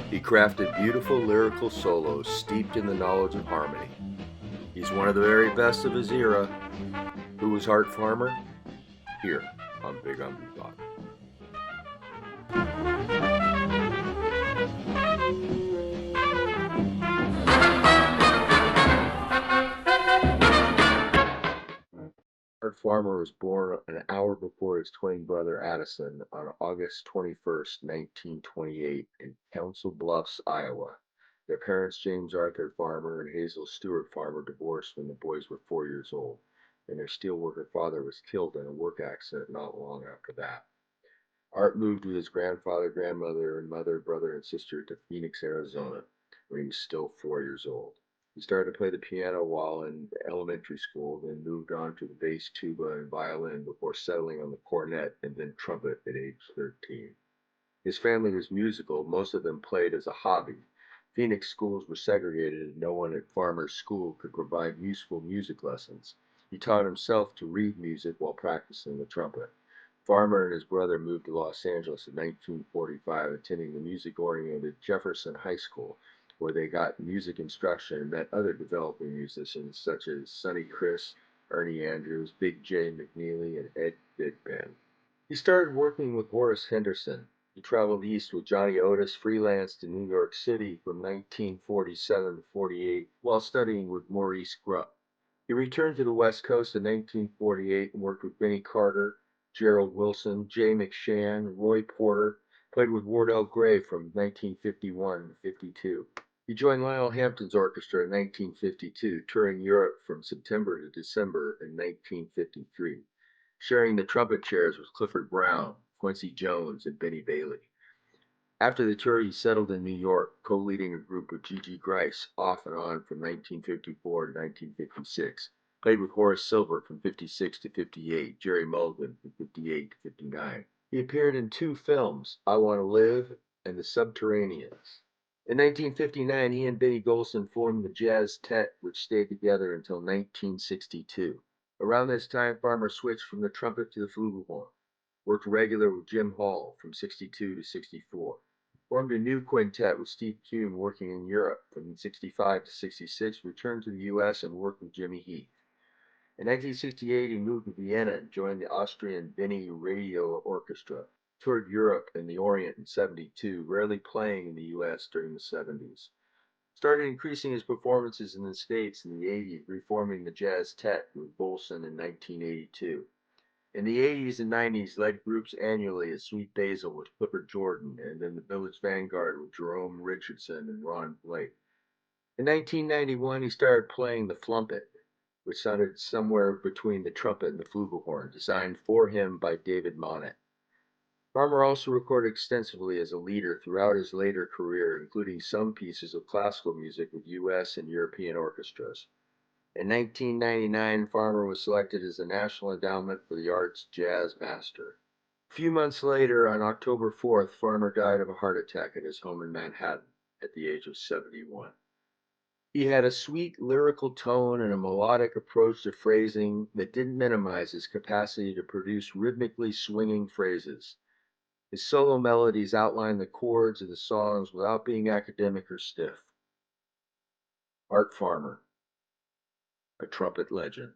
He crafted beautiful lyrical solos steeped in the knowledge of harmony. He's one of the very best of his era. Who was Art Farmer? Here on Big on Bebop. Art Farmer was born an hour before his twin brother Addison on August 21st, 1928, in Council Bluffs, Iowa. Their parents, James Arthur Farmer and Hazel Stewart Farmer, divorced when the boys were 4 years old, and their steelworker father was killed in a work accident not long after that. Art moved with his grandfather, grandmother, and mother, brother, and sister to Phoenix, Arizona, when he was still 4 years old. He started to play the piano while in elementary school, then moved on to the bass, tuba, and violin before settling on the cornet and then trumpet at age 13. His family was musical. Most of them played as a hobby. Phoenix schools were segregated and no one at Farmer's school could provide useful music lessons. He taught himself to read music while practicing the trumpet. Farmer and his brother moved to Los Angeles in 1945, attending the music-oriented Jefferson High School, where they got music instruction and met other developing musicians such as Sonny Criss, Ernie Andrews, Big J McNeely, and Ed Big Ben. He started working with Horace Henderson. He traveled east with Johnny Otis, freelanced in New York City from 1947 to 48 while studying with Maurice Grupp. He returned to the West Coast in 1948 and worked with Benny Carter, Gerald Wilson, Jay McShann, Roy Porter, played with Wardell Gray from 1951 to 52. He joined Lionel Hampton's orchestra in 1952, touring Europe from September to December in 1953, sharing the trumpet chairs with Clifford Brown, Quincy Jones, and Benny Bailey. After the tour, he settled in New York, co-leading a group with G.G. Grice off and on from 1954 to 1956. Played with Horace Silver from 56 to 58, Jerry Mulligan from 58 to 59. He appeared in two films, I Want to Live and The Subterraneans. In 1959, he and Benny Golson formed the Jazz Tet, which stayed together until 1962. Around this time, Farmer switched from the trumpet to the flugelhorn, worked regular with Jim Hall from 62 to 64, formed a new quintet with Steve Kuhn working in Europe from 65 to 66, returned to the U.S. and worked with Jimmy Heath. In 1968, he moved to Vienna and joined the Austrian Veni Radio Orchestra, toured Europe and the Orient in 72, rarely playing in the U.S. during the 70s. Started increasing his performances in the States in the 80s, reforming the Jazz Tet with Bolson in 1982. In the 80s and 90s, led groups annually at Sweet Basil with Clifford Jordan and then the Village Vanguard with Jerome Richardson and Ron Blake. In 1991, he started playing the Flumpet, which sounded somewhere between the trumpet and the flugelhorn, designed for him by David Monet. Farmer also recorded extensively as a leader throughout his later career, including some pieces of classical music with U.S. and European orchestras. In 1999, Farmer was selected as the National Endowment for the Arts Jazz Master. A few months later, on October 4th, Farmer died of a heart attack at his home in Manhattan at the age of 71. He had a sweet lyrical tone and a melodic approach to phrasing that didn't minimize his capacity to produce rhythmically swinging phrases. His solo melodies outlined the chords of the songs without being academic or stiff. Art Farmer, a trumpet legend.